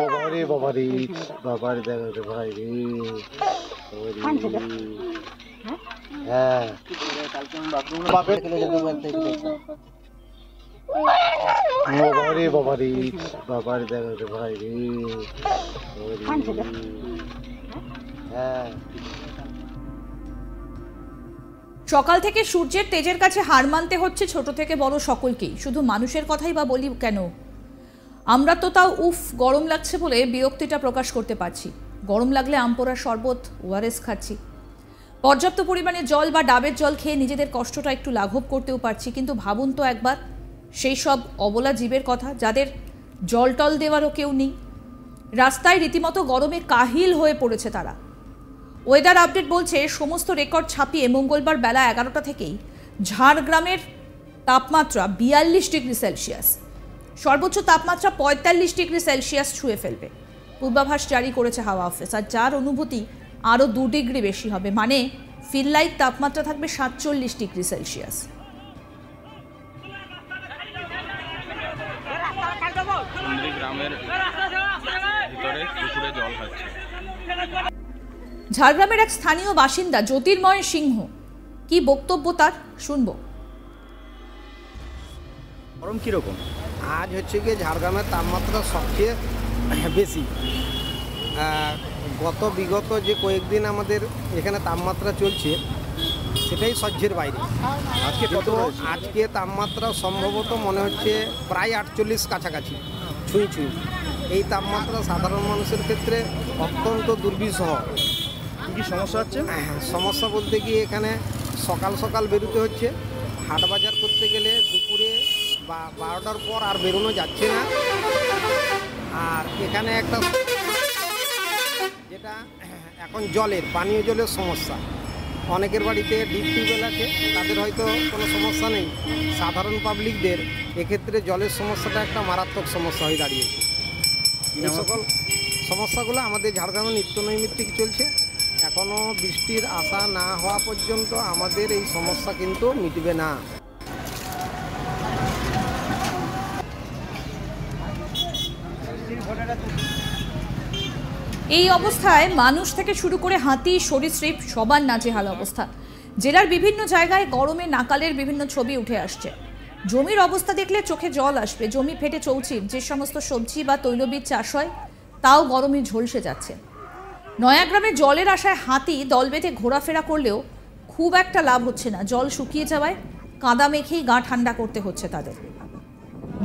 বাবারে বাবারে বাবার দেখো রে ভাই রে হ্যাঁ বাবারে বাবারে বাবার দেখো রে ভাই রে হ্যাঁ। সকাল থেকে সূর্যের তেজের কাছে হার মানতে হচ্ছে ছোট থেকে বড় সকলকেই। শুধু মানুষের কথাই বা বলি কেন, আমরা তো তাও গরম লাগছে বলে বিরক্তিটা প্রকাশ করতে পারছি। গরম লাগলে আমপোড়ার শরবত, ওআরএস খাচ্ছি। পর্যাপ্ত পরিমাণে জল বা ডাবের জল খেয়ে নিজেদের কষ্টটা একটু লাঘব করতেও পারছি। কিন্তু ভাবুন তো একবার সেই সব অবলা জীবের কথা যাদের জল টল দেওয়ারও কেউ নেই। রাস্তায় রীতিমতো গরমে কাহিল হয়ে পড়েছে তারা। ওয়েদার আপডেট বলছে সমস্ত রেকর্ড ছাপিয়ে মঙ্গলবার বেলা 11টা থেকেই ঝাড়গ্রামের তাপমাত্রা 42 ডিগ্রি সেলসিয়াস, সর্বোচ্চ তাপমাত্রা 45 ডিগ্রি সেলসিয়াস ছুঁয়ে ফেলবে। পূর্বাভাস জারি করেছে হাওয়া অফিস, আর যার অনুভূতি আরও 2 ডিগ্রি বেশি হবে, মানে ফিল লাইক তাপমাত্রা থাকবে 47 ডিগ্রি সেলসিয়াস। ঝাড়গ্রামের এক স্থানীয় বাসিন্দা জ্যোতির্ময় সিংহ, কি বক্তব্য তার শুনব। গরম কীরকম? আজ হচ্ছে গিয়ে ঝাড়গ্রামের তাপমাত্রা সবচেয়ে বেশি। বিগত যে কয়েকদিন আমাদের এখানে তাপমাত্রা চলছে সেটাই সহ্যের বাইরে। আজকে তাপমাত্রা সম্ভবত মনে হচ্ছে প্রায় 48 কাছাকাছি ছুঁই। এই তাপমাত্রা সাধারণ মানুষের ক্ষেত্রে অত্যন্ত দুর্বিষহ। কী সমস্যা হচ্ছে? সমস্যা বলতে গিয়ে এখানে সকাল বেরোতে হচ্ছে, হাট বাজার করতে গেলে দুপুরে বা 12টার পর আর বেরোনো যাচ্ছে না। আর এখানে একটা যেটা এখন পানীয় জলের সমস্যা। অনেকের বাড়িতে ডিপ টিউবওয়েল আছে, তাদের হয়তো কোনো সমস্যা নেই। সাধারণ পাবলিকদের এক্ষেত্রে জলের সমস্যাটা একটা মারাত্মক সমস্যা হয়ে দাঁড়িয়েছে। এই সকল সমস্যাগুলো আমাদের ঝাড়গ্রামে নিত্য নৈমিত্তিক চলছে। এখনও বৃষ্টির আশা না হওয়া পর্যন্ত আমাদের এই সমস্যা কিন্তু মিটবে না। এই অবস্থায় মানুষ থেকে শুরু করে হাতি, সরীসৃপ সবার নাজেহাল অবস্থা। জেলার বিভিন্ন জায়গায় গরমে নাকালের বিভিন্ন ছবি উঠে আসছে। জমির অবস্থা দেখলে চোখে জল আসবে। জমি ফেটে চৌচির, যে সমস্ত সবজি বা তৈলবীজ চাষ হয় তাও গরমে ঝলসে যাচ্ছে। নয়াগ্রামে জলের আশায় হাতি দল বেঁধে ঘোরাফেরা করলেও খুব একটা লাভ হচ্ছে না। জল শুকিয়ে যাওয়ায় কাদা মেখেই গা ঠান্ডা করতে হচ্ছে তাদের।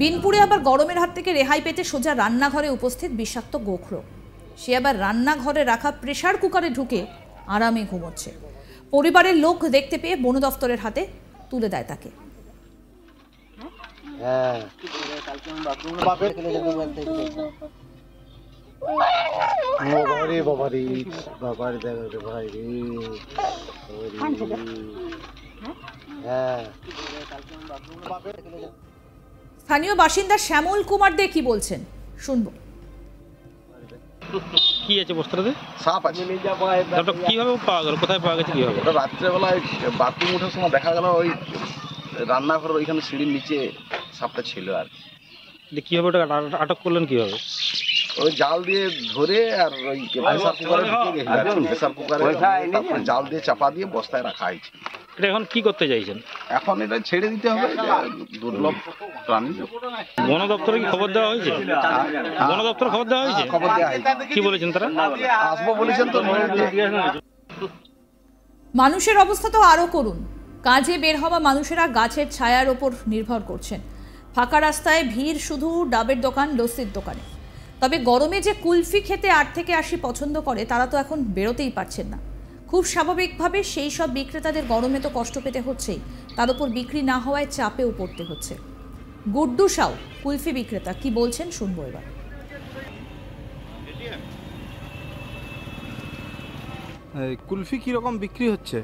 বিনপুরে আবার গরমের হাত থেকে রেহাই পেতে সোজা রান্নাঘরে উপস্থিত বিষাক্ত গোখরো। সে আবার রান্নাঘরে রাখা প্রেসার কুকারে ঢুকে আরামে ঘুমোচ্ছে। পরিবারের লোক দেখতে পেয়ে বন দফতরের হাতে তুলে দেয় তাকে। স্থানীয় বাসিন্দা শ্যামল কুমার দে কি বলছেন শুনবো। কি আছে বস্তাতে? সাপ আছে। কিভাবে পাওয়া গেল, কোথায় পাওয়া গেছে, কিভাবে? ওটা রাত্রেবেলায় বাথরুম ওঠার সময় দেখা গেল ওই রান্নাঘরের ওইখানে সিঁড়ির নিচে সাপটা ছিল আর কি। কিভাবে ওটা আটক করলেন কিভাবে? ওই জাল দিয়ে ধরে আর ওই প্রেসার কুকারে ঢুকে গেছিল। প্রেসার কুকারে তারপরে জাল দিয়ে চাপা দিয়ে বস্তায় রাখা হয়েছে। এটা এখন কি করতে চাইছেন? এখন এটা ছেড়ে দিতে হবে, দুর্লভ প্রাণী। বন দপ্তরে কি খবর দেওয়া হয়েছে? বন দপ্তরে খবর দেওয়া হয়েছে? খবর দেওয়া হয়েছে। কি বলেছেন তারা? আসবো বলেছেন তো। মানুষের অবস্থা তো আরো করুন। কাজে বের হওয়া মানুষেরা গাছের ছায়ার ওপর নির্ভর করছেন। ফাঁকা রাস্তায় ভিড় শুধু ডাবের দোকান, লস্যির দোকানে। তবে গরমে যে কুলফি খেতে 8 থেকে 80 পছন্দ করে তারা তো এখন বেরোতেই পারছেন না। খুব স্বাভাবিকভাবে সেই সব বিক্রেতাদের গরমে তো কষ্ট পেতে হচ্ছেই, তার উপর বিক্রি না হওয়ায় চাপেও পড়তে হচ্ছে। গুড্ডু সাউ কুলফি বিক্রেতা কি বলছেন শুনবো এবার। কুলফি কীরকম বিক্রি হচ্ছে?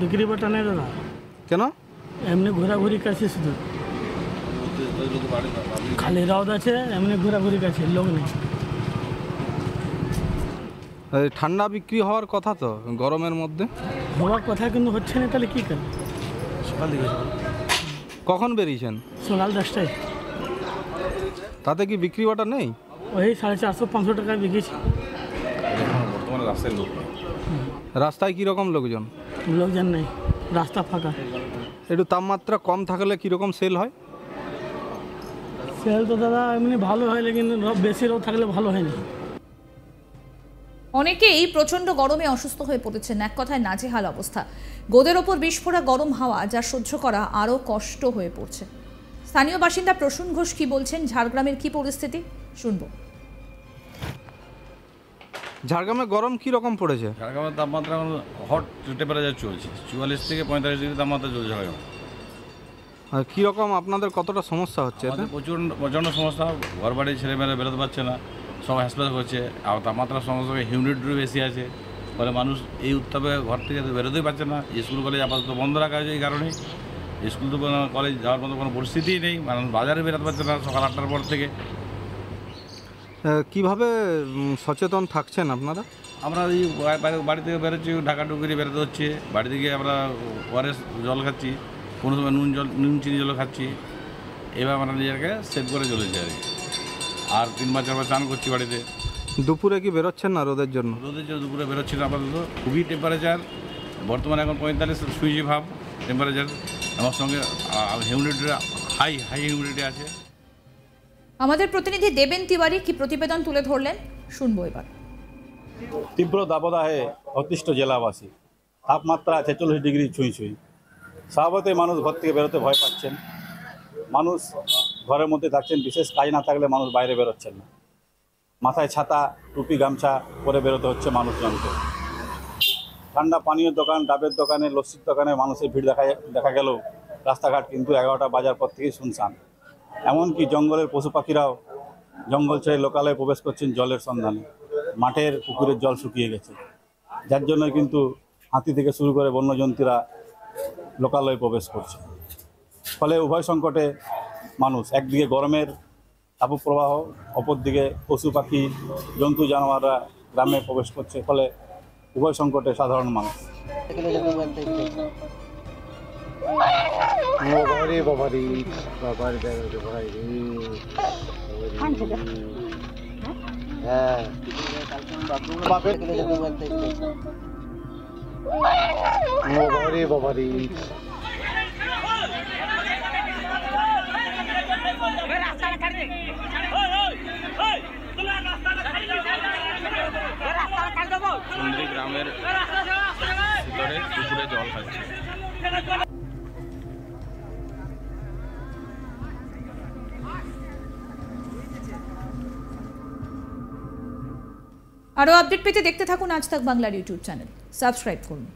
বিক্রি বাটা নেই দাদা। কেন? এমনি ঘোরাঘুরি কাছে, শুধু খালি রোদ আছে, এমনি ঘোরাঘুরি কাছে, লোক নেই। ঠান্ডা বিক্রি হওয়ার কথা তো গরমের মধ্যে। হওয়ার কথা কিন্তু হচ্ছে না, তাহলে কী করে? সকাল দিকে। কখন বেরিয়েছেন? সকাল 10টায়। তাতে কি বিক্রি বাটা নেই? ওই 450-500 টাকায় বিকেছি। বর্তমানে রাস্তায় লোক নেই। রাস্তায় কীরকম লোকজন? লোকজন নেই, রাস্তা ফাঁকা। একটু তাপমাত্রা কম থাকলে কীরকম সেল হয়? সেল তো দাদা এমনি ভালো হয়, লেকিন বেশি রোদ থাকলে ভালো হয় না। অনেকেই প্রচণ্ড গরমে অসুস্থ হয়ে পড়েছেন, এক কথায় নাজেহাল অবস্থা। গোদের ওপর বিস্ফোরা গরম হাওয়া, যা সহ্য করা আরও কষ্ট হয়ে পড়ছে। স্থানীয় বাসিন্দা প্রসূন ঘোষ কি বলছেন, ঝাড়গ্রামের কি পরিস্থিতি শুনবো। ঝাড়গ্রামে গরম কী রকম পড়েছে? ঝাড়গ্রামের তাপমাত্রা এখন হট টেম্পারেচার চলছে, 44 থেকে 45 ডিগ্রি তাপমাত্রা চলছে ঝাড়গ্রামে। আর কীরকম আপনাদের কতটা সমস্যা হচ্ছে এতে? আমাদের প্রচণ্ড সমস্যা, ঘর বাড়ি ছেলেমেয়েরা বেরোতে পারছে না, সব হ্যাসপ্যাস করছে। আর তাপমাত্রার সমস্যা হিউমিডিটি বেশি আছে, ফলে মানুষ এই উত্তাপে ঘর থেকে বেরোতেই পারছে না। স্কুল কলেজ আপাতত বন্ধ রাখা হয়েছে এই কারণেই। স্কুল তো কলেজ যাওয়ার মতো কোনো পরিস্থিতিই নেই, মানুষ বাজারে বেরোতে পারছে না সকাল 8টার পর থেকে। কিভাবে সচেতন থাকছেন আপনারা? আমরা এই বাড়ি থেকে বেরোচ্ছি, ঢাকা ডুবুরি বেরোতে হচ্ছে। বাড়ি থেকে আমরা ওআরএস জল খাচ্ছি, কোনো সময় নুন চিনি জল খাচ্ছি। এবার আমরা নিজেকে সেভ করে চলেছি আর কি। আর 3-4 বার চান করছি বাড়িতে। দুপুরে কি বেরোচ্ছেন না রোদের জন্য? রোদের জন্য দুপুরে বেরোচ্ছি না আপাতত। খুবই টেম্পারেচার বর্তমানে এখন 45 সুইচি ভাব টেম্পারেচার, আমার সঙ্গে হিউমিডিটি হাই হিউমিডিটি আছে। আমাদের প্রতিনিধি দেবেন তিওয়ারি কি প্রতিবেদন তুলে ধরলেন শুনবো এবার। তীব্র দাবদাহে অতিষ্ঠ জেলাবাসী, তাপমাত্রা 46 ডিগ্রি ছুঁই। স্বভাবতই মানুষ ঘর থেকে বেরোতে ভয় পাচ্ছেন। মানুষ ঘরের মধ্যে থাকছেন, বিশেষ কাজ না থাকলে মানুষ বাইরে বেরোচ্ছেন না। মাথায় ছাতা, টুপি, গামছা পরে বেরোতে হচ্ছে মানুষজনকে। ঠান্ডা পানীয় দোকান, ডাবের দোকানে, লস্যির দোকানে মানুষের ভিড় দেখা গেলেও রাস্তাঘাট কিন্তু 11টা বাজার পর থেকেই শুনশান। এমনকি জঙ্গলের পশু পাখিরাও জঙ্গল ছেড়ে লোকালয়ে প্রবেশ করছেন জলের সন্ধানে। মাঠের পুকুরের জল শুকিয়ে গেছে, যার জন্য কিন্তু হাতি থেকে শুরু করে বন্যজন্তুরা লোকালয়ে প্রবেশ করছে। ফলে উভয় সংকটে মানুষ, একদিকে গরমের তাপপ্রবাহ, অপরদিকে পশু পাখি, জন্তু জানোয়াররা গ্রামে প্রবেশ করছে। ফলে উভয় সংকটে সাধারণ মানুষ। বাবারি দেখো ভাই রে, হ্যাঁ বাবারি সুন্দরী গ্রামের ভিতরে পুকুরে জল খাচ্ছে। আরও আপডেট পেতে দেখতে থাকুন আজ তাক বাংলার ইউটিউব চ্যানেল, সাবস্ক্রাইব করুন।